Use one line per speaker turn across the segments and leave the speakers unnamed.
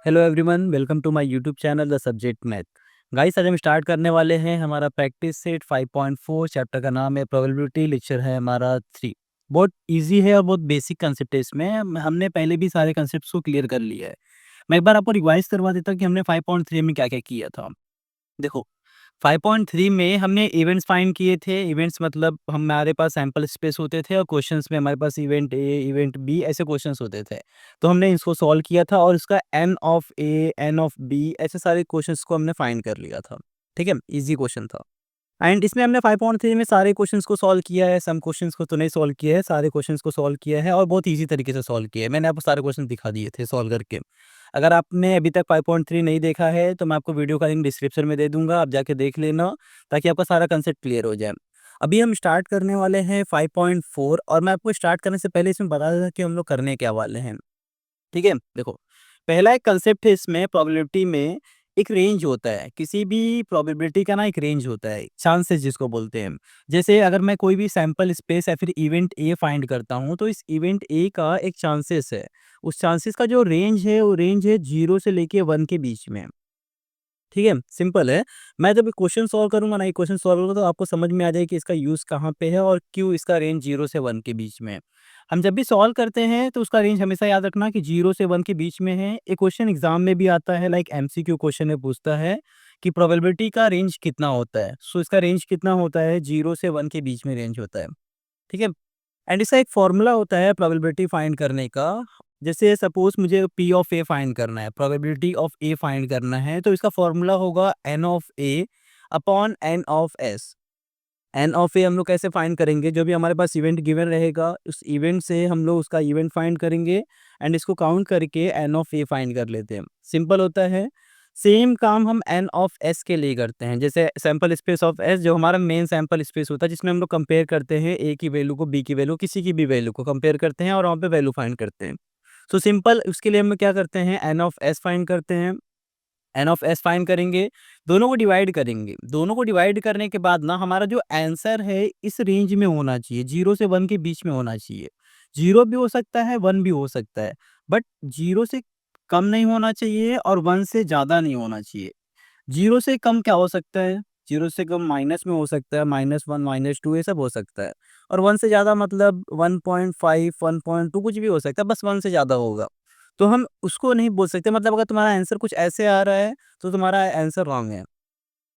Hello everyone, welcome to my YouTube channel the subject math. Guys, आज हम start करने वाले हैं हमारा प्रैक्टिस सेट 5.4। चैप्टर का नाम है प्रोबेबिलिटी, लेक्चर है हमारा 3। बहुत इजी है और बहुत बेसिक कंसेप्ट है इसमें। हमने पहले भी सारे कंसेप्ट्स को क्लियर कर लिया है। मैं एक बार आपको रिवाइज करवा देता हूँ कि हमने 5.3 में क्या क्या किया था। देखो, 5.3 में हमने इवेंट्स फाइंड किए थे। इवेंट्स मतलब हमारे पास सैंपल स्पेस होते थे और क्वेश्चंस में हमारे पास इवेंट ए, इवेंट बी ऐसे क्वेश्चंस होते थे। तो हमने इसको सॉल्व किया था और इसका n of A, N of B ऐसे सारे क्वेश्चंस को हमने फाइंड कर लिया था। ठीक है, इजी क्वेश्चन था। एंड इसमें हमने 5.3 में सारे क्वेश्चंस को सॉल्व किया है। सम क्वेश्चंस को तो नहीं सॉल्व किया है, सारे क्वेश्चंस को सॉल्व किया है और बहुत इजी तरीके से सॉल्व किया है। मैंने आपको सारे क्वेश्चन दिखा दिए थे सॉल्व करके। अगर आपने अभी तक 5.3 नहीं देखा है तो मैं आपको वीडियो का लिंक डिस्क्रिप्शन में दे दूंगा, आप जाके देख लेना ताकि आपका सारा कंसेप्ट क्लियर हो जाए। अभी हम स्टार्ट करने वाले हैं 5.4 और मैं आपको स्टार्ट करने से पहले इसमें बता देता कि हम लोग करने क्या वाले हैं। ठीक है, देखो, पहला एक कंसेप्ट है इसमें प्रोबेबिलिटी में। एक रेंज होता है, किसी भी प्रोबेबिलिटी का ना एक रेंज होता है, चांसेस जिसको बोलते हैं हम। जैसे अगर मैं कोई भी सैंपल स्पेस या फिर इवेंट ए फाइंड करता हूँ तो इस इवेंट ए का एक चांसेस है। उस चांसेस का जो रेंज है वो रेंज है 0 से लेके 1 के बीच में। ठीक है, सिंपल है। मैं जब क्वेश्चन सॉल्व करूंगा ना, ये क्वेश्चन सॉल्व करूंगा तो आपको समझ में आ जाए कि इसका यूज कहाँ पे है और क्यों इसका रेंज 0 से 1 के बीच में है। हम जब भी सॉल्व करते हैं तो उसका रेंज हमेशा याद रखना कि 0 से 1 के बीच में है। एक क्वेश्चन एग्जाम में भी आता है, लाइक एमसीक्यू क्वेश्चन में पूछता है कि प्रोबेबिलिटी का रेंज कितना होता है। सो इसका रेंज कितना होता है, 0 से 1 के बीच में रेंज होता है। ठीक है, एंड इसका एक फॉर्मूला होता है प्रोबेबिलिटी फाइंड करने का। जैसे सपोज मुझे पी ऑफ ए फाइंड करना है, प्रोबेबिलिटी ऑफ ए फाइंड करना है, तो इसका फॉर्मूला होगा N of A upon N of S. N of A हम लोग कैसे फाइंड करेंगे, जो भी हमारे पास इवेंट गिवन रहेगा उस इवेंट से हम लोग उसका इवेंट फाइंड करेंगे एंड इसको काउंट करके एन ऑफ ए फाइंड कर लेते हैं। सिंपल होता है। सेम काम हम एन ऑफ एस के लिए करते हैं। जैसे सैंपल स्पेस ऑफ एस जो हमारा मेन सैंपल स्पेस होता है, जिसमें हम लोग कंपेयर करते हैं ए की वैल्यू को, बी की वैल्यू, किसी की भी वैल्यू को कंपेयर करते हैं और वहाँ पे वैल्यू फाइंड करते हैं। सो सिंपल, उसके लिए हम क्या करते हैं, एन ऑफ एस फाइंड करते हैं। एन ऑफ एस फाइंड करेंगे, दोनों को डिवाइड करेंगे। दोनों को डिवाइड करने के बाद ना हमारा जो आंसर है इस रेंज में होना चाहिए, 0 से 1 के बीच में होना चाहिए। 0 भी हो सकता है, 1 भी हो सकता है, बट 0 से कम नहीं होना चाहिए और 1 से ज़्यादा नहीं होना चाहिए। 0 से कम क्या हो सकता है? 0 से कम माइनस में हो सकता है, -1, -2 ये सब हो सकता है। और 1 से ज़्यादा मतलब 1.5, 1.2 कुछ भी हो सकता है, बस 1 से ज़्यादा होगा। तो हम उसको नहीं बोल सकते, मतलब अगर तुम्हारा आंसर कुछ ऐसे आ रहा है, तो तुम्हारा आंसर रॉन्ग है।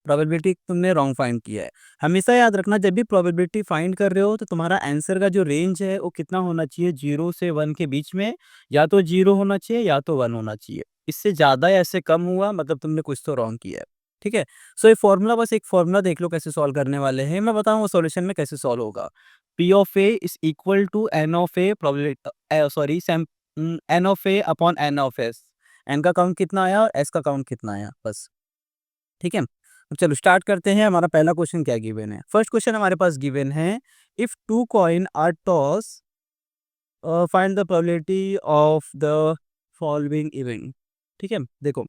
प्रोबेबिलिटी तुमने रॉन्ग फाइंड किया है। हमेशा याद रखना, जब भी प्रोबेबिलिटी फाइंड कर रहे हो तो तुम्हारा आंसर का जो रेंज है वो कितना होना चाहिए, 0 से 1 के बीच में। या तो 0 होना चाहिए या तो 1 होना चाहिए। इससे ज़्यादा या इससे कम हुआ मतलब तुमने कुछ तो रॉन्ग किया है। ठीक है? सो ये फॉर्मूला, बस एक फॉर्मूला देख लो कैसे सॉल्व करने वाले हैं। मैं बताऊंगा सॉल्यूशन में कैसे सॉल्व होगा। P of A is equal to N of A, probability sorry N of A upon N of S. N का काउंट कितना आया और एस का काउंट कितना आया, बस। ठीक है, तो चलो स्टार्ट करते हैं। हमारा पहला क्वेश्चन क्या गिवन है। फर्स्ट क्वेश्चन हमारे पास गिवन है, if two coin are toss find the probability of the following event. ठीक है, देखो,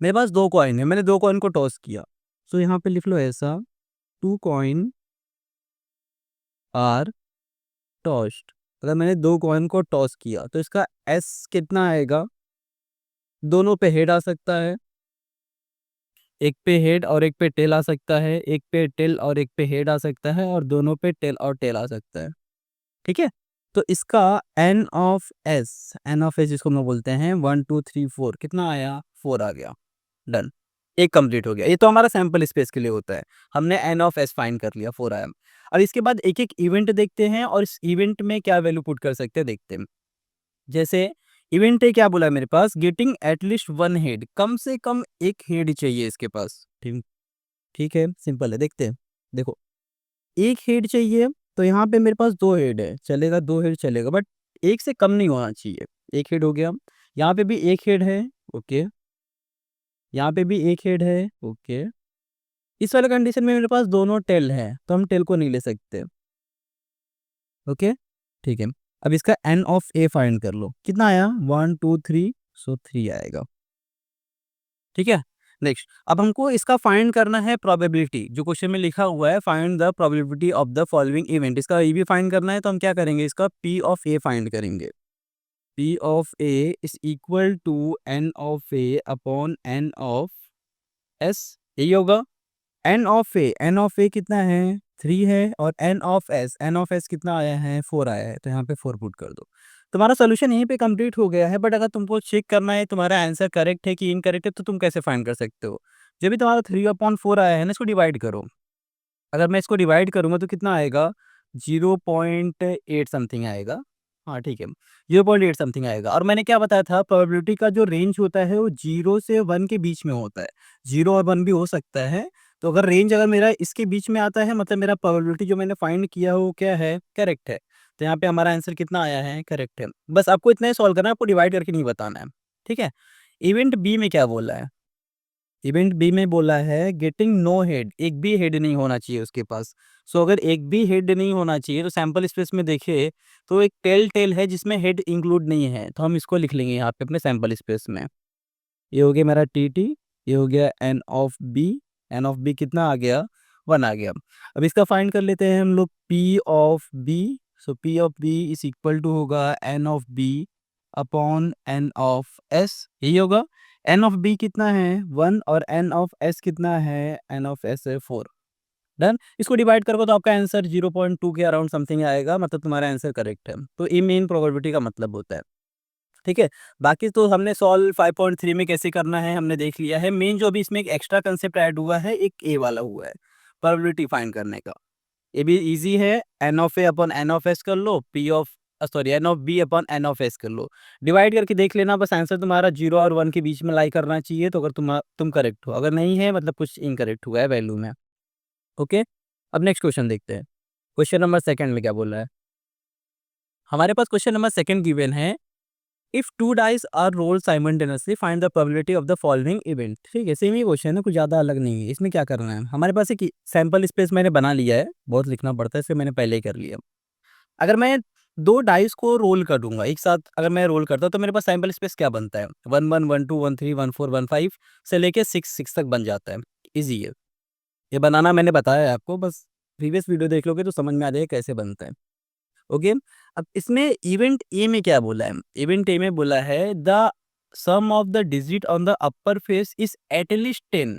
मेरे पास दो कॉइन है, मैंने दो कॉइन को टॉस किया। सो यहाँ पे लिख लो ऐसा, टू कॉइन आर टॉस्ड। अगर मैंने दो कॉइन को टॉस किया तो इसका एस कितना आएगा, दोनों पे हेड आ सकता है, एक पे हेड और एक पे टेल आ सकता है, एक पे टेल और एक पे हेड आ सकता है, और दोनों पे टेल और टेल आ सकता है। ठीक है, तो इसका एन ऑफ एस जिसको हम लोग बोलते हैं, 1 2 3 4 कितना आया, 4 आ गया। डन, एक कंप्लीट हो गया। ये तो हमारा सैंपल स्पेस के लिए होता है। हमने एन ऑफ एस फाइंड कर लिया, 4 आया। अब इसके बाद एक एक इवेंट देखते हैं और इस इवेंट में क्या वैल्यू पुट कर सकते हैं देखते हैं। जैसे इवेंट है, क्या बोला है मेरे पास, गेटिंग एटलीस्ट 1 हेड, कम से कम एक हेड चाहिए इसके पास। ठीक, ठीक है, सिंपल है, देखते हैं। देखो, एक हेड चाहिए तो यहाँ पे मेरे पास 2 हेड है, चलेगा, 2 हेड चलेगा, बट एक से कम नहीं होना चाहिए। एक हेड हो गया, यहाँ पे भी एक हेड है, ओके, यहाँ पे भी एक हेड है, ओके। इस वाले कंडीशन में मेरे पास दोनों टेल है तो हम टेल को नहीं ले सकते। ओके, ठीक है। अब इसका एन ऑफ ए फाइंड कर लो, कितना आया, 1 2 3, सो 3 आएगा। ठीक है, नेक्स्ट, अब हमको इसका फाइंड करना है प्रोबेबिलिटी, जो क्वेश्चन में लिखा हुआ है, find the probability of the following event. इसका ये भी फाइंड करना है तो हम क्या करेंगे, इसका पी ऑफ ए फाइंड करेंगे। P of A is equal to N of A upon N of S, यही होगा। N of A कितना है 3 है, और N of S कितना आया है 4 आया है, तो यहाँ पे 4 पुट कर दो। तुम्हारा सोल्यूशन यहीं पे कंप्लीट हो गया है। बट अगर तुमको चेक करना है तुम्हारा आंसर करेक्ट है कि इनकरेक्ट है, तो तुम कैसे फाइंड कर सकते हो? जब भी तुम्हारा 3/4 आया है ना, इसको डिवाइड करो। अगर मैं इसको डिवाइड करूँगा तो कितना आएगा? 0.8 समथिंग आएगा। हाँ, ठीक है, 0.8 समथिंग आएगा। और मैंने क्या बताया था, प्रोबेबिलिटी का जो रेंज होता है वो 0 से 1 के बीच में होता है। 0 और 1 भी हो सकता है। तो अगर रेंज अगर मेरा इसके बीच में आता है, मतलब मेरा प्रोबेबिलिटी जो मैंने फाइंड किया है वो क्या है? करेक्ट है। तो यहाँ पे हमारा आंसर कितना आया है? करेक्ट है। बस आपको इतना ही सॉल्व करना है, आपको डिवाइड करके नहीं बताना है। ठीक है? इवेंट बी में क्या बोला है? इवेंट बी में बोला है गेटिंग नो हेड, एक भी हेड नहीं होना चाहिए उसके पास। सो अगर एक भी हेड नहीं होना चाहिए, तो सैंपल स्पेस में देखे तो एक टेल टेल है जिसमें हेड इंक्लूड नहीं है, तो हम इसको लिख लेंगे यहाँ पे अपने सैंपल स्पेस में। ये हो गया मेरा टी टी, ये हो गया n of B. N of B कितना आ गया? 1 आ गया। अब इसका फाइंड कर लेते हैं हम लोग P of B. So P of B is equal to होगा N of B upon N of S, यही होगा। एन ऑफ बी कितना है 1, और एन ऑफ एस कितना है? एन ऑफ एस है 4। डन। इसको डिवाइड करोगे तो आपका आंसर 0.2 के अराउंड समथिंग आएगा, मतलब तुम्हारा आंसर करेक्ट है। तो ये मेन प्रोबेबिलिटी का मतलब होता है। ठीक है? बाकी तो हमने सॉल्व 5.3 में कैसे करना है हमने देख लिया है। मेन जो अभी इसमें एक एक्स्ट्रा कंसेप्ट ऐड हुआ है, एक ए वाला हुआ है, प्रोबेबिलिटी फाइंड करने का। ये भी इजी है। N of A upon N of S कर लो, P of sorry N of B upon N of S कर लो। डिवाइड करके देख लेना, बस आंसर तुम्हारा 0 और 1 के बीच में लाई करना चाहिए। तो अगर तुम करेक्ट हो, अगर नहीं है मतलब कुछ इनकरेक्ट हुआ है वैल्यू में। ओके, अब नेक्स्ट क्वेश्चन देखते हैं। क्वेश्चन नंबर सेकंड में क्या बोला है? हमारे पास क्वेश्चन नंबर सेकंड गिवन है, if two dice are roll simultaneously find the probability of the following event. ठीक है, सेम ही क्वेश्चन है, कुछ ज़्यादा अलग नहीं है। इसमें क्या करना है, हमारे पास एक सैंपल स्पेस मैंने बना लिया है, बहुत लिखना पड़ता है, इससे मैंने पहले ही कर लिया। अगर मैं 2 डाइस को रोल कर दूँगा, एक साथ अगर मैं रोल करता हूँ, तो मेरे पास सैंपल स्पेस क्या बनता है? 1 1 1 2 1 3 1 4 1 5 से लेके 6 6 तक बन जाता है। ईज़ी है। ये बनाना मैंने बताया है आपको, बस प्रीवियस वीडियो देख लोगे तो समझ में आ जाएगा कैसे बनता है। ओके, अब इसमें इवेंट ए में क्या बोला है? इवेंट ए में बोला है the sum of the digit on the upper face is at least 10।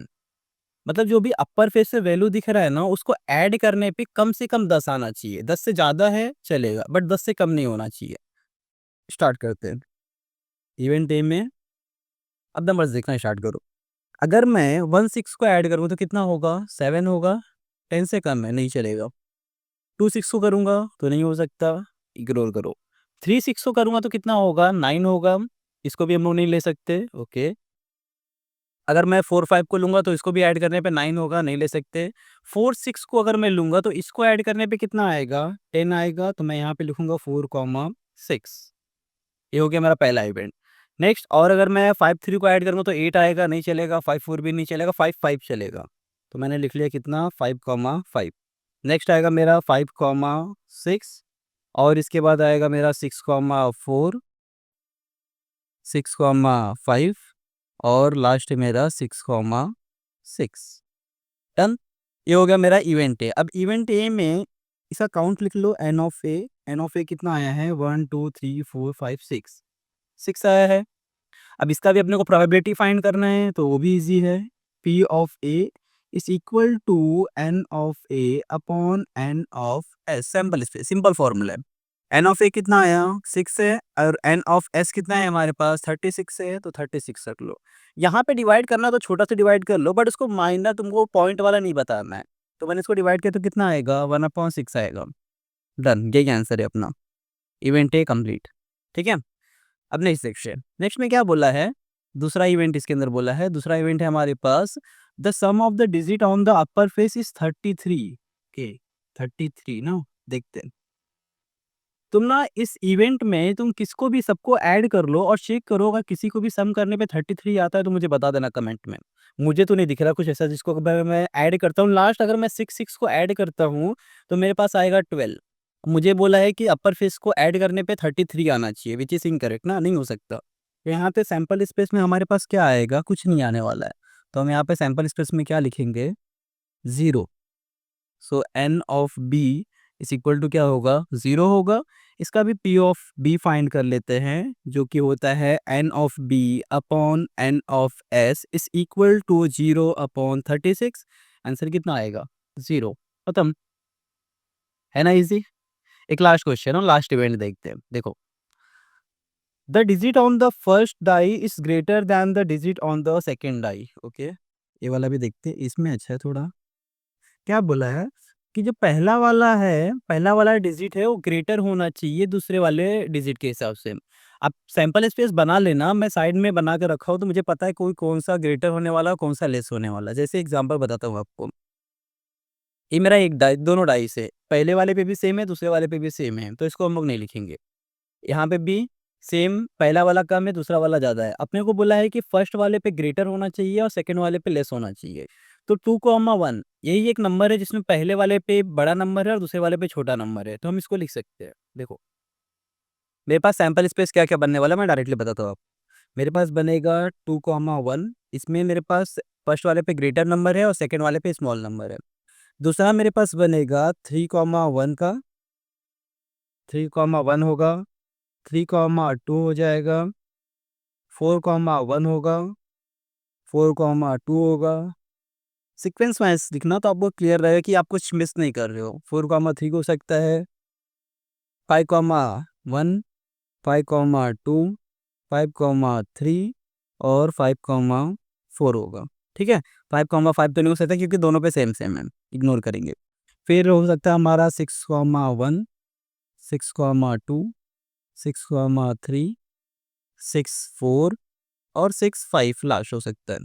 मतलब जो भी अपर फेस से वैल्यू दिख रहा है ना, उसको ऐड करने पे कम से कम 10 आना चाहिए। 10 से ज़्यादा है चलेगा, बट 10 से कम नहीं होना चाहिए। स्टार्ट करते हैं। इवेंट ए में अब नंबर्स देखना स्टार्ट करो। अगर मैं 1 6 को ऐड करूँ तो कितना होगा? 7 होगा। 10 से कम है, नहीं चलेगा। 2 6 को करूँगा तो नहीं हो सकता, इग्नोर करो। 3 6 को करूँगा तो कितना होगा? 9 होगा। इसको भी हम लोग नहीं ले सकते। ओके, अगर मैं 4 5 को लूँगा तो इसको भी ऐड करने पे 9 होगा, नहीं ले सकते। 4 6 को अगर मैं लूँगा तो इसको ऐड करने पे कितना आएगा? 10 आएगा, तो मैं यहाँ पे लिखूँगा 4, 6। ये हो गया मेरा पहला इवेंट। नेक्स्ट, और अगर मैं 5 3 को ऐड करूँगा तो 8 आएगा, नहीं चलेगा। 5 4 भी नहीं चलेगा, 5 5 चलेगा। तो मैंने लिख लिया कितना? 5, नेक्स्ट आएगा मेरा 5, 6, और इसके बाद आएगा मेरा 6, 4, 6, 5, और लास्ट मेरा 6, 6। डन। ये हो गया मेरा इवेंट ए। अब इवेंट ए में इसका काउंट लिख लो, N of A. N of A कितना आया है? 1 2 3 4 5 6, 6 आया है। अब इसका भी अपने को प्रोबेबिलिटी फाइंड करना है, तो वो भी इजी है। P of A is equal to N of A upon N of S. Simple space, simple formula है। एन ऑफ ए कितना आया? 6 है, और एन ऑफ एस कितना है हमारे पास? 36 है, तो 36 रख लो। यहाँ पे डिवाइड करना तो छोटा सा डिवाइड कर लो, बट उसको माइनर तुमको पॉइंट वाला नहीं बताना है। तो मैंने इसको डिवाइड किया तो कितना आएगा? 1/6 आएगा। डन, यही आंसर है अपना। Event A complete. ठीक है, अब नेक्स्ट सेक्शन। नेक्स्ट में क्या बोला है? दूसरा इवेंट इसके अंदर बोला है। दूसरा इवेंट है हमारे पास, the sum of the digit on the upper face is 33। Okay, 33 ना, देखते हैं। तुम ना इस इवेंट में तुम किसको भी सबको ऐड कर लो और चेक करो, अगर किसी को भी सम करने पे 33 आता है तो मुझे बता देना कमेंट में। मुझे तो नहीं दिख रहा कुछ ऐसा जिसको मैं ऐड करता हूँ लास्ट। अगर मैं 6 6 को ऐड करता हूँ तो मेरे पास आएगा 12। मुझे बोला है कि अपर फेस को ऐड करने पे 33 आना चाहिए, विच इज इनकरेक्ट ना, नहीं हो सकता। तो यहाँ पे सैंपल स्पेस में हमारे पास क्या आएगा? कुछ नहीं आने वाला है। तो हम यहाँ पे सैंपल स्पेस में क्या लिखेंगे? 0। So N of B is equal to क्या होगा? 0 होगा। इसका भी पी ऑफ बी फाइंड कर लेते हैं, जो कि होता है N of B upon N of S is equal to 0/36। Answer कितना आएगा? 0। खत्म, है ना इजी। एक लास्ट क्वेश्चन और लास्ट इवेंट देखते हैं। देखो, the digit on the first die is greater than the digit on the second die. Okay, ये वाला भी देखते हैं, इसमें अच्छा है थोड़ा। क्या बोला है कि जो पहला वाला है, पहला वाला डिजिट है वो ग्रेटर होना चाहिए दूसरे वाले डिजिट के हिसाब से। आप सैंपल स्पेस बना लेना, मैं साइड में बना के रखा हूँ तो मुझे पता है कोई कौन सा ग्रेटर होने वाला कौन सा लेस होने वाला। जैसे एग्जांपल बताता हूँ आपको, ये मेरा एक डाई, दोनों डाई से पहले वाले पे भी सेम है, दूसरे वाले पे भी सेम है, तो इसको हम लोग नहीं लिखेंगे। यहाँ पे भी सेम, पहला वाला कम है, दूसरा वाला ज़्यादा है। अपने को बोला है कि फर्स्ट वाले पे ग्रेटर होना चाहिए और सेकंड वाले पे लेस होना चाहिए। तो 2,1 यही एक नंबर है जिसमें पहले वाले पे बड़ा नंबर है और दूसरे वाले पे छोटा नंबर है, तो हम इसको लिख सकते हैं। देखो, मेरे पास सैंपल स्पेस क्या-क्या बनने वाला है, मैं डायरेक्टली बताता हूँ आपको। मेरे पास बनेगा 2,1, इसमें मेरे पास फर्स्ट वाले पे ग्रेटर नंबर है और सेकंड वाले पे स्मॉल नंबर है। दूसरा मेरे पास बनेगा 3,1 का, 3,1 होगा, 3,2 हो जाएगा, 4,1 होगा, 4,2 होगा। सीक्वेंस वाइज लिखना तो आपको क्लियर रहेगा कि आप कुछ मिस नहीं कर रहे हो। 4,3 हो सकता है, 5,1, 5,2, 5,3 और 5,4 होगा। ठीक है, 5,5 तो नहीं हो सकता क्योंकि दोनों पे सेम सेम है, इग्नोर करेंगे। फिर हो सकता है हमारा 6,1, 6,2, 6,3, 6,4 और 6,5 लास्ट हो सकता है।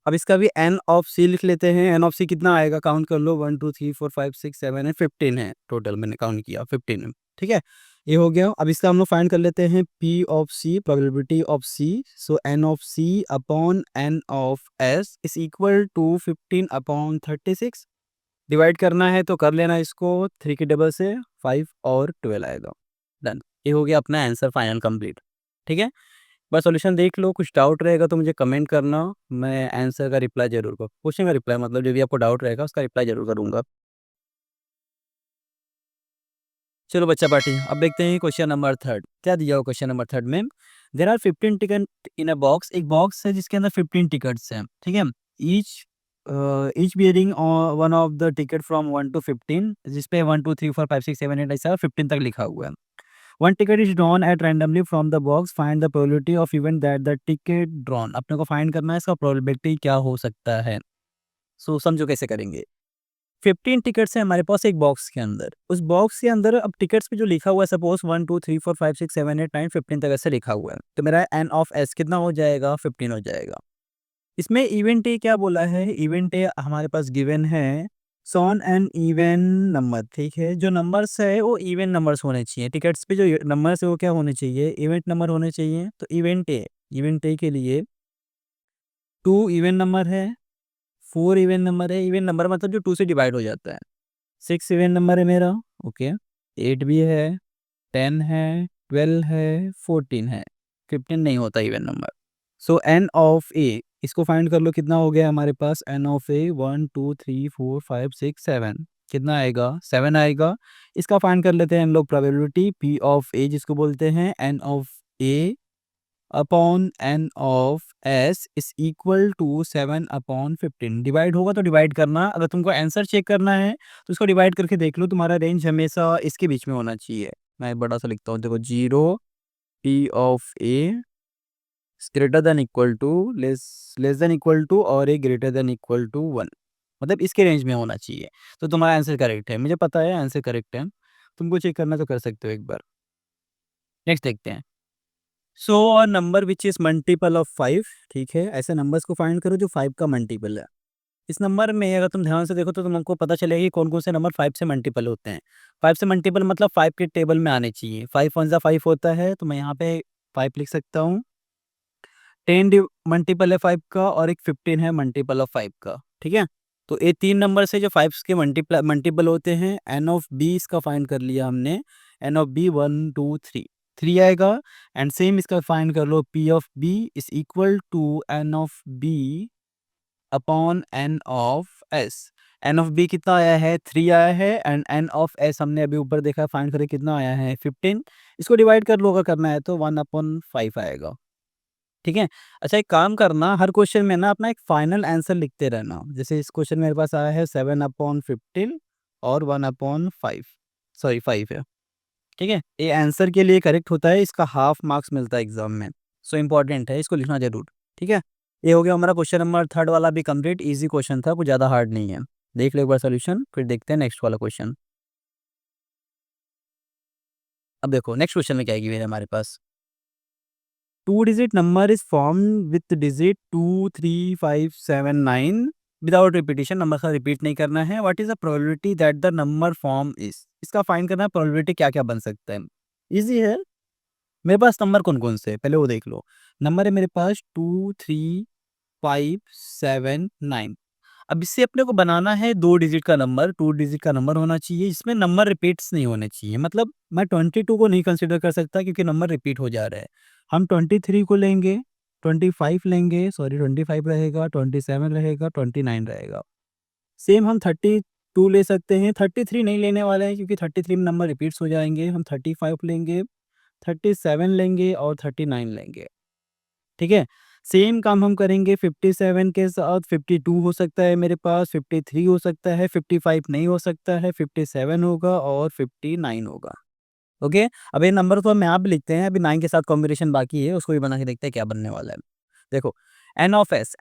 अब इसका भी एन ऑफ सी लिख लेते हैं। एन ऑफ सी कितना आएगा, काउंट कर लो, 1 2 3 4 5 6 7 है, 15 है टोटल, मैंने काउंट किया 15 है। ठीक है, ये हो गया। अब इसका हम लोग फाइंड कर लेते हैं P of C, probability of C. So N of C upon N of S is equal to 15/36। Divide करना है तो कर लेना इसको, 3 के डबल से 5 और 12 आएगा। डन, ये हो गया अपना आंसर फाइनल कंप्लीट। ठीक है, बस सॉल्यूशन देख लो। कुछ डाउट रहेगा तो मुझे कमेंट करना, मैं आंसर का रिप्लाई ज़रूर करूँ, क्वेश्चन का रिप्लाई मतलब जो भी आपको डाउट रहेगा उसका रिप्लाई ज़रूर करूँगा। चलो बच्चा पार्टी, अब देखते हैं क्वेश्चन नंबर 3। क्या दिया हो क्वेश्चन नंबर 3 में? There are 15 ticket in a box. एक बॉक्स है जिसके अंदर 15 टिकट्स हैं। ठीक है, each each bearing one of the ticket from 1 to 15, जिसपे 1 2 3 4 5 6 7 8 ऐसा 15 तक लिखा हुआ है। One ticket is drawn eight randomly from the box, find the probability of event that the ticket drawn. अपने को फाइंड करना है इसका प्रोबेबिलिटी क्या हो सकता है। सो समझो कैसे करेंगे। 15 टिकट्स हैं हमारे पास एक बॉक्स के अंदर। उस बॉक्स के अंदर अब टिकट्स पे जो लिखा हुआ है, सपोज 1 2 3 4 5 6 7 8 9 15 तक ऐसे लिखा हुआ है, तो मेरा एन ऑफ एस कितना हो जाएगा, 15 हो जाएगा। इसमें इवेंट ए क्या बोला है, इवेंट ए हमारे पास गिवन है सॉन एन इवन नंबर। ठीक है, जो नंबर्स है वो इवन नंबर्स होने चाहिए। टिकट्स पे जो नंबर्स है वो क्या होने चाहिए, इवेंट नंबर होने चाहिए। तो इवेंट ए के लिए 2 इवन नंबर है, 4 इवन नंबर है। इवन नंबर मतलब जो 2 से डिवाइड हो जाता है। 6 इवन नंबर है मेरा। ओके, 8 भी है, 10 है, 12 है, 14 है, 15 नहीं होता even number. So N of A, इसको फाइंड कर लो कितना हो गया हमारे पास। एन ऑफ ए 1 2 3 4 5 6 7, कितना आएगा, 7 आएगा। इसका फाइंड कर लेते हैं हम लोग प्रोबेबिलिटी पी ऑफ ए, जिसको बोलते हैं N of A upon N of S is equal to 7/15। Divide होगा तो डिवाइड करना, अगर तुमको आंसर चेक करना है तो इसको डिवाइड करके देख लो, तुम्हारा रेंज हमेशा इसके बीच में होना चाहिए। मैं बड़ा सा लिखता हूँ, देखो 0 P of A greater than equal to, less than equal to और A greater than equal to 1, मतलब इसके रेंज में होना चाहिए। तो तुम्हारा आंसर करेक्ट है, मुझे पता है आंसर करेक्ट है। तुमको चेक करना तो कर सकते हो एक बार। नेक्स्ट देखते हैं। So a number which is multiple of 5। ठीक है, ऐसे नंबर्स को फाइंड करो जो 5 का मल्टीपल है। इस नंबर में अगर तुम ध्यान से देखो तो तुमको पता चलेगा कि कौन कौन से नंबर 5 से मल्टीपल होते हैं। 5 से मल्टीपल मतलब 5 के टेबल में आने चाहिए। 5 वन ज़ा 5 होता है, तो मैं यहाँ पे 5 लिख सकता हूँ। 10 मल्टीपल है 5 का और एक 15 है मल्टीपल ऑफ 5 का। ठीक है, तो ये 3 नंबर से जो 5 के मल्टीपल होते हैं। एन ऑफ बी इसका फाइंड कर लिया हमने। एन ऑफ बी 1 2 3, 3 आएगा। एंड सेम इसका फाइंड कर लो, P of B is equal to N of B upon N of S. N of B कितना आया है, 3 आया है, एंड एन ऑफ एस हमने अभी ऊपर देखा, फाइंड करें कितना आया है, 15। इसको डिवाइड कर लो अगर करना है तो 1/5 आएगा। ठीक है। अच्छा, एक काम करना, हर क्वेश्चन में ना अपना एक फाइनल आंसर लिखते रहना। जैसे इस क्वेश्चन मेरे पास आया है 7/15 और 1/5, सॉरी 5 है। ठीक है, ये आंसर के लिए करेक्ट होता है, इसका हाफ मार्क्स मिलता है एग्जाम में। सो इम्पॉर्टेंट है, इसको लिखना जरूर। ठीक है, ये हो गया हमारा क्वेश्चन नंबर थर्ड वाला भी कंप्लीट। इजी क्वेश्चन था, कुछ ज़्यादा हार्ड नहीं है। देख लो एक बार सोल्यूशन, फिर देखते हैं नेक्स्ट वाला क्वेश्चन। अब देखो नेक्स्ट क्वेश्चन में क्या आएगी मेरे हमारे पास, 2 digit number is formed with digit 2, 3, 5, 7, 9 without repetition. Number का रिपीट नहीं करना है। What is the probability that the number form is, इसका फाइंड करना है प्रोबेबिलिटी क्या क्या बन सकता है। इजी है। मेरे पास नंबर कौन कौन से है पहले वो देख लो। नंबर है मेरे पास 2, 3, 5, 7, 9। अब इससे अपने को बनाना है 2 डिजिट का नंबर, 2 डिजिट का नंबर होना चाहिए, इसमें नंबर रिपीट्स नहीं होने चाहिए। मतलब मैं 22 को नहीं कंसिडर कर सकता क्योंकि नंबर रिपीट हो जा रहा है। हम 23 को लेंगे, 25 लेंगे, सॉरी 25 रहेगा, 27 रहेगा, 29 रहेगा। सेम हम 32 ले सकते हैं, 33 नहीं लेने वाले हैं क्योंकि 33 में नंबर रिपीट्स हो जाएंगे। हम 35 लेंगे, 37 लेंगे और 39 लेंगे। ठीक है, सेम काम हम करेंगे 57 के साथ। 52 हो सकता है मेरे पास, 53 हो सकता है, 55 नहीं हो सकता है, 57 होगा और 59 होगा। ओके, अब ये नंबर तो हम यहाँ पे लिखते हैं, अभी 9 के साथ कॉम्बिनेशन बाकी है, उसको भी बना के देखते हैं क्या बनने वाला है। देखो, एन ऑफ एस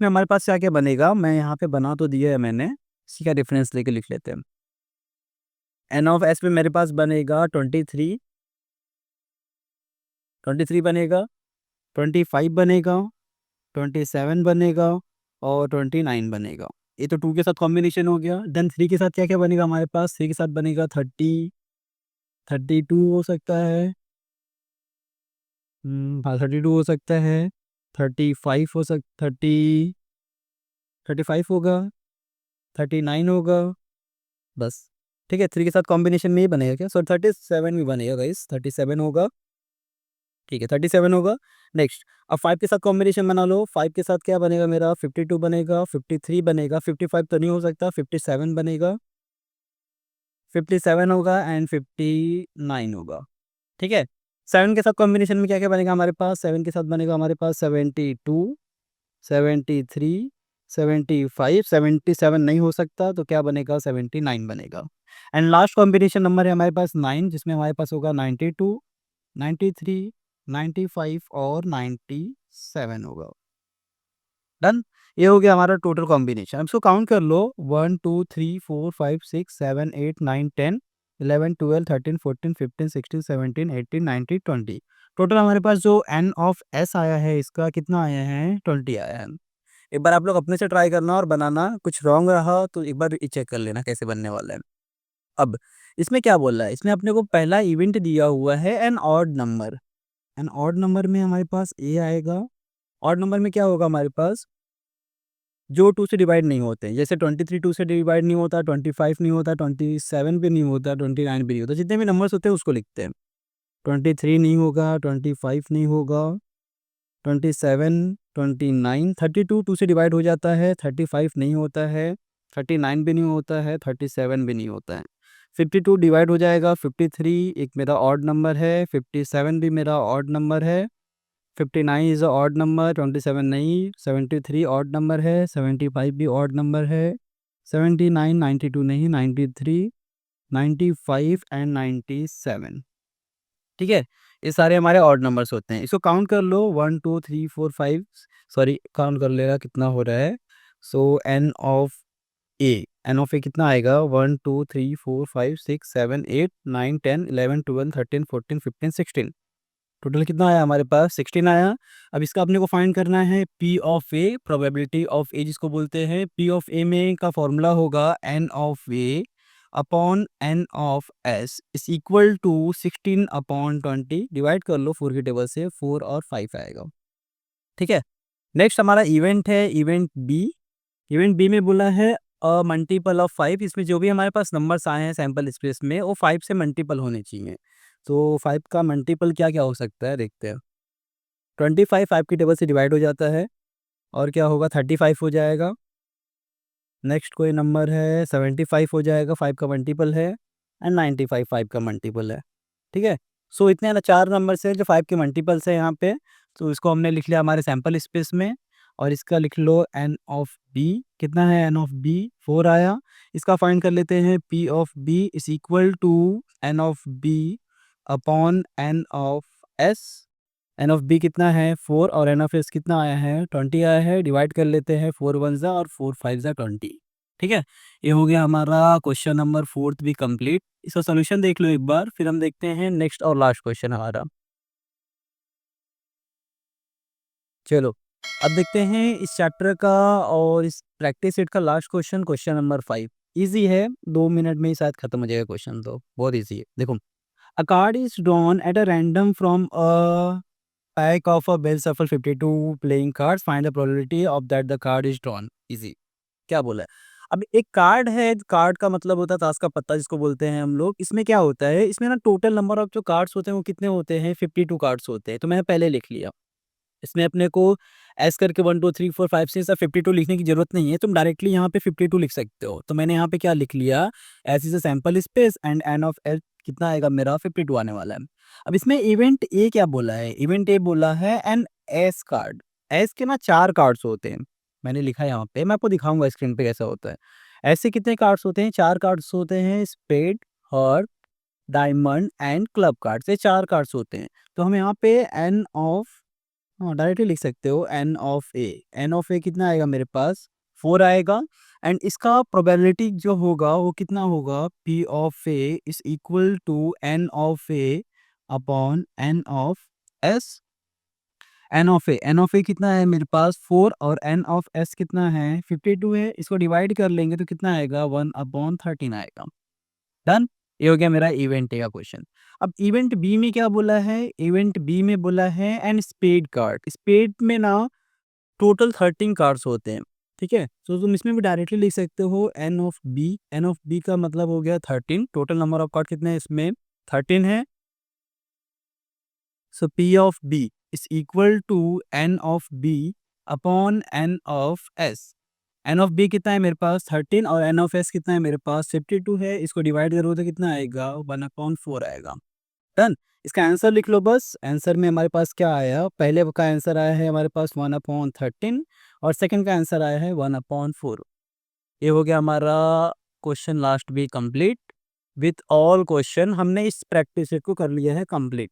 में हमारे पास क्या क्या बनेगा, मैं यहाँ पे बना तो दिया है मैंने, इसी का रेफरेंस लेके लिख लेते हैं। एन ऑफ एस में मेरे पास बनेगा 23, 23 बनेगा, 25 बनेगा, 27 बनेगा और 29 बनेगा। ये तो 2 के साथ कॉम्बिनेशन हो गया। देन 3 के साथ क्या-क्या बनेगा हमारे पास? 3 के साथ बनेगा 30, 32 हो सकता है। हाँ, 32 हो सकता है, 35 हो सक 35 होगा, 39 होगा, बस। ठीक है, 3 के साथ कॉम्बिनेशन में ही बनेगा क्या? सॉरी 37 भी बनेगा गाइस, 37 होगा। ठीक है, 37 होगा। नेक्स्ट, अब 5 के साथ कॉम्बिनेशन बना लो। 5 के साथ क्या बनेगा मेरा? 52 बनेगा, 53 बनेगा, 55 तो नहीं हो सकता, 57 बनेगा, 57 होगा एंड 59 होगा। ठीक है, 7 के साथ कॉम्बिनेशन में क्या-क्या बनेगा हमारे पास? 7 के साथ बनेगा हमारे पास 72, 73, 75, 77 नहीं हो सकता तो क्या बनेगा? 79 बनेगा। एंड लास्ट कॉम्बिनेशन नंबर है हमारे पास 9, जिसमें हमारे पास होगा 92, 93, 95 और 97 होगा। डन। ये हो गया हमारा टोटल कॉम्बिनेशन। अब इसको काउंट कर लो, 1, 2, 3, 4, 5, 6, 7, 8, 9, 10, 11, 12, 13, 14, 15, 16, 17, 18, 19, 20। टोटल हमारे पास जो एन ऑफ एस आया है इसका कितना आया है? 20 आया है। एक बार आप लोग अपने से ट्राई करना और बनाना, कुछ रॉन्ग रहा तो एक बार चेक कर लेना कैसे बनने वाला है। अब इसमें क्या बोल रहा है, इसमें अपने को पहला इवेंट दिया हुआ है an odd number. An odd number में हमारे पास ए आएगा। ऑड नंबर में क्या होगा हमारे पास? जो 2 से डिवाइड नहीं होते हैं। जैसे 23 2 से डिवाइड नहीं होता, 25 नहीं होता, 27 भी नहीं होता, 29 भी नहीं होता। जितने भी नंबर्स होते हैं उसको लिखते हैं। 23 नहीं होगा, 25 नहीं होगा, 27, 29, 32 2 से डिवाइड हो जाता है, 35 नहीं होता है, 39 भी नहीं होता है, 37 भी नहीं होता है। 52 डिवाइड हो जाएगा, 53 एक मेरा ऑड नंबर है, 57 भी मेरा ऑड नंबर है, 59 इज़ अ ऑड नंबर, 27 नहीं, 73 ऑड नंबर है, 75 भी ऑड नंबर है, 79, 92 नहीं, 93, 95 एंड 97। ठीक है, ये सारे हमारे ऑड नंबर्स होते हैं। इसको काउंट कर लो, 1, 2, 3, 4, 5, सॉरी काउंट कर लेना कितना हो रहा है। सो एन ऑफ ए कितना आएगा? 1, 2, 3, 4, 5, 6, 7, 8, 9, 10, 11, 12, 13, 14, 15, 16। टोटल कितना आया हमारे पास? 16 आया। अब इसका अपने को फाइंड करना है P of A, probability of A जिसको बोलते हैं। पी ऑफ ए में का फॉर्मूला होगा N of A upon N of S is equal to 16/20। Divide कर लो 4 की टेबल से, 4 और 5 आएगा। ठीक है, नेक्स्ट हमारा इवेंट है इवेंट बी। इवेंट बी में बोला है अ मल्टीपल ऑफ 5। इसमें जो भी हमारे पास नंबर्स आए हैं सैंपल स्पेस में वो 5 से मल्टीपल होने चाहिए। तो 5 का मल्टीपल क्या क्या हो सकता है देखते हैं। 25 5 की टेबल से डिवाइड हो जाता है और क्या होगा? 35 हो जाएगा, नेक्स्ट कोई नंबर है 75 हो जाएगा, 5 का मल्टीपल है, एंड 95 5 का मल्टीपल है। ठीक है, सो इतने ना 4 नंबर्स हैं जो 5 के मल्टीपल्स है यहाँ पे। तो इसको हमने लिख लिया हमारे सैंपल स्पेस में, और इसका लिख लो एन ऑफ बी। कितना है एन ऑफ बी? 4 आया। इसका फाइंड कर लेते हैं, P of B is equal to N of B upon N of S. N of B कितना है 4, और एन ऑफ एस कितना आया है 20 आया है। डिवाइड कर लेते हैं, 4 वन ज़ा और 4 फाइव ज़ा 20। ठीक है, ये हो गया हमारा क्वेश्चन नंबर 4 भी कंप्लीट। इसका सोल्यूशन देख लो एक बार, फिर हम देखते हैं नेक्स्ट और लास्ट क्वेश्चन हमारा। चलो, अब देखते हैं इस चैप्टर का और इस प्रैक्टिस सेट का last question, question number 5। Easy है, 2 मिनट में ही शायद खत्म हो जाएगा क्वेश्चन, तो बहुत ईजी है। देखो, a card is drawn at a random from a pack of a well shuffled 52 playing cards, find the probability of that the card is drawn. Easy. क्या बोला है? अब एक कार्ड है, कार्ड का मतलब होता है ताश का पत्ता जिसको बोलते हैं हम लोग। इसमें क्या होता है, इसमें ना टोटल नंबर ऑफ जो कार्ड्स होते हैं वो कितने होते हैं, 52 कार्ड्स होते हैं। तो मैंने पहले लिख लिया। इसमें अपने को ऐसे करके 1 2 3 4 5 6 52 लिखने की ज़रूरत नहीं है, तुम डायरेक्टली यहाँ पे 52 लिख सकते हो। तो मैंने यहाँ पे क्या लिख लिया, S is a sample space and N of L कितना आएगा मेरा 52 आने वाला है। अब इसमें इवेंट ए क्या बोला है, इवेंट ए बोला है एन एस कार्ड। एस के ना 4 कार्ड्स होते हैं, मैंने लिखा है यहाँ पे, मैं आपको दिखाऊंगा स्क्रीन पे कैसा होता है। ऐसे कितने कार्ड्स होते हैं, 4 कार्ड्स होते हैं, spade, heart, diamond and club cards, ये 4 कार्ड्स होते हैं। तो हम यहाँ पे एन ऑफ, हाँ, डायरेक्टली लिख सकते हो N of A. N of A कितना आएगा मेरे पास 4 आएगा। एंड इसका प्रोबेबिलिटी जो होगा वो कितना होगा, P of A is equal to N of A upon N of S. N of A कितना है मेरे पास 4, और एन ऑफ एस कितना है 52 है। इसको डिवाइड कर लेंगे तो कितना आएगा 1 अपॉन 13 आएगा। डन। ये हो गया मेरा इवेंट ए का क्वेश्चन। अब इवेंट बी में क्या बोला है, इवेंट बी में बोला है एंड स्पेड कार्ड। स्पेड में ना टोटल 13 कार्ड्स होते हैं। ठीक है, तो तुम इसमें भी डायरेक्टली लिख सकते हो N of B. N of B का मतलब हो गया 13। टोटल नंबर ऑफ कार्ड कितने हैं इसमें 13 है। So P of B is equal to N of B upon N of S. N of B कितना है मेरे पास 13, और एन ऑफ एस कितना है मेरे पास 52 है। इसको डिवाइड करो तो कितना आएगा 1/4 आएगा। डन। इसका आंसर लिख लो बस। आंसर में हमारे पास क्या आया, पहले का आंसर आया है हमारे पास 1/13, और सेकंड का आंसर आया है 1/4। ये हो गया हमारा क्वेश्चन लास्ट भी कंप्लीट। विथ ऑल क्वेश्चन हमने इस प्रैक्टिस सेट को कर लिया है कंप्लीट।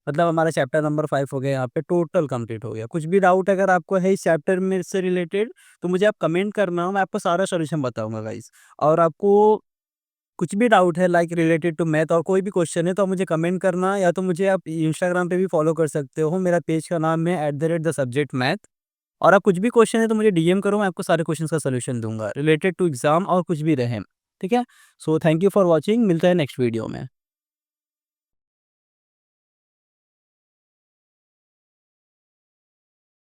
मतलब हमारा चैप्टर नंबर 5 हो गया, यहाँ पे टोटल कंप्लीट हो गया। कुछ भी डाउट अगर आपको है इस चैप्टर में से रिलेटेड, तो मुझे आप कमेंट करना, मैं आपको सारा सॉल्यूशन बताऊंगा गाइस। और आपको कुछ भी डाउट है लाइक रिलेटेड टू मैथ और कोई भी क्वेश्चन है, तो आप मुझे कमेंट करना, या तो मुझे आप इंस्टाग्राम पे भी फॉलो कर सकते हो। मेरा पेज का नाम है @the_subject_math। और आप कुछ भी क्वेश्चन है तो मुझे डीएम करो, मैं आपको सारे क्वेश्चन का सोल्यूशन दूंगा रिलेटेड टू एग्जाम और कुछ भी रहे। ठीक है, so thank you for watching, मिलता है नेक्स्ट वीडियो में।